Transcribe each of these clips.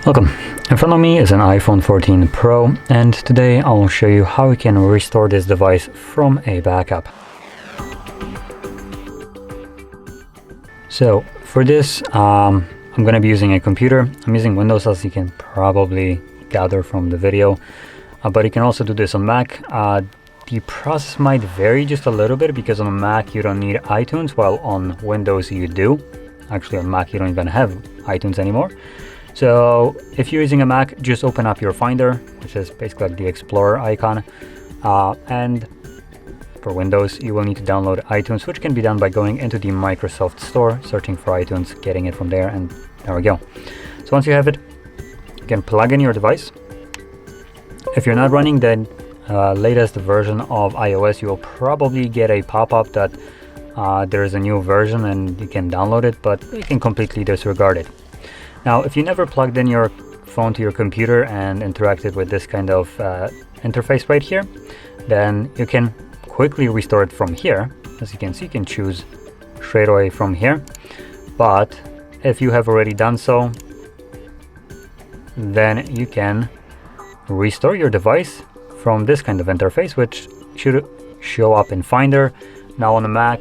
Welcome. In front of me is an iPhone 14 Pro, and today I will show you how you can restore this device from a backup. So for this, I'm going to be using a computer. I'm using Windows, as you can probably gather from the video, but you can also do this on Mac. The process might vary just a little bit because on Mac you don't need iTunes, while on Windows you do. Actually on Mac you don't even have iTunes anymore. So if you're using a Mac, just open up your Finder, which is basically like the Explorer icon. And for Windows, you will need to download iTunes, which can be done by going into the Microsoft Store, searching for iTunes, getting it from there, and there we go. So once you have it, you can plug in your device. If you're not running the latest version of iOS, you will probably get a pop-up that there is a new version and you can download it, but you can completely disregard it. Now, if you never plugged in your phone to your computer and interacted with this kind of interface right here, then you can quickly restore it from here. As you can see, you can choose straight away from here. But if you have already done so, then you can restore your device from this kind of interface, which should show up in Finder. Now on the Mac,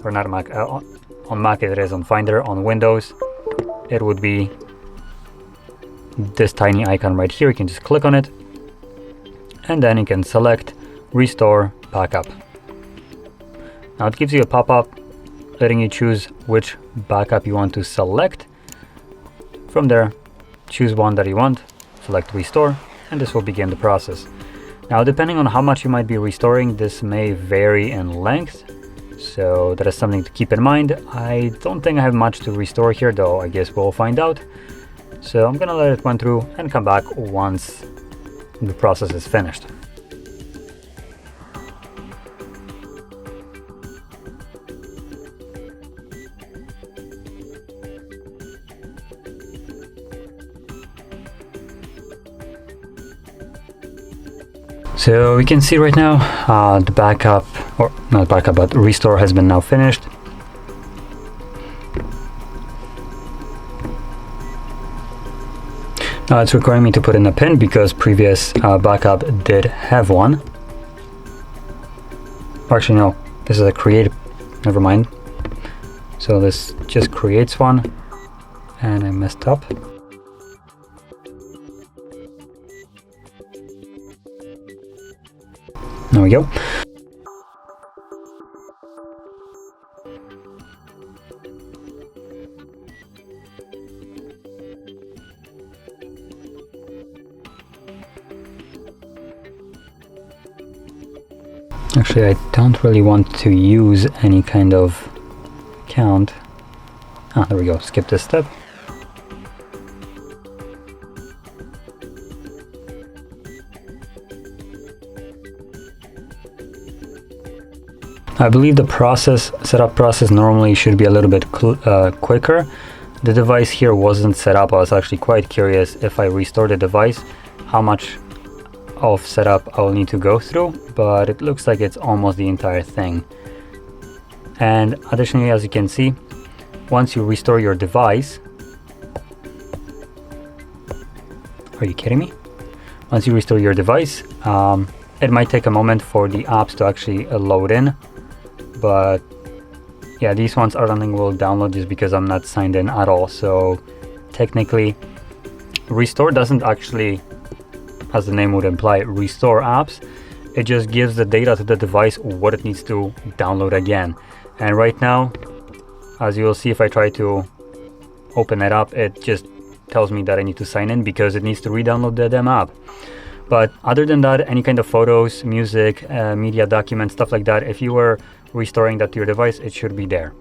or not a Mac, on Mac it is on Finder. On Windows, it would be this tiny icon right here. You can just click on it, and then you can select Restore Backup. Now it gives you a pop-up letting you choose which backup you want to select. From there, choose one that you want, select Restore, and this will begin the process. Now, depending on how much you might be restoring, this may vary in length, so that is something to keep in mind. I don't think I have much to restore here, though I guess we'll find out. So I'm gonna let it run through and come back once the process is finished. So we can see right now the backup, or not backup, but restore has been now finished. Now it's requiring me to put in a pin because previous backup did have one. Actually no, this is a create, never mind. So this just creates one, and I messed up. There we go. Actually, I don't really want to use any kind of count. There we go. Skip this step. I believe the setup process normally should be a little bit quicker. The device here wasn't set up. I was actually quite curious if I restore the device, how much of setup I will need to go through, but it looks like it's almost the entire thing. And additionally, as you can see, once you restore your device, are you kidding me? Once you restore your device, it might take a moment for the apps to actually load in. But yeah, these ones I don't think will download just because I'm not signed in at all. So technically, restore doesn't actually, as the name would imply, restore apps. It just gives the data to the device what it needs to download again. And right now, as you will see, if I try to open it up, it just tells me that I need to sign in because it needs to re-download the damn app. But other than that, any kind of photos, music, media documents, stuff like that, if you were restoring that to your device, it should be there.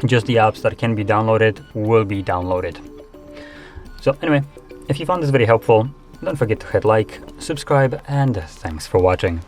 Just the apps that can be downloaded will be downloaded. So anyway, if you found this video helpful, don't forget to hit like, subscribe, and thanks for watching.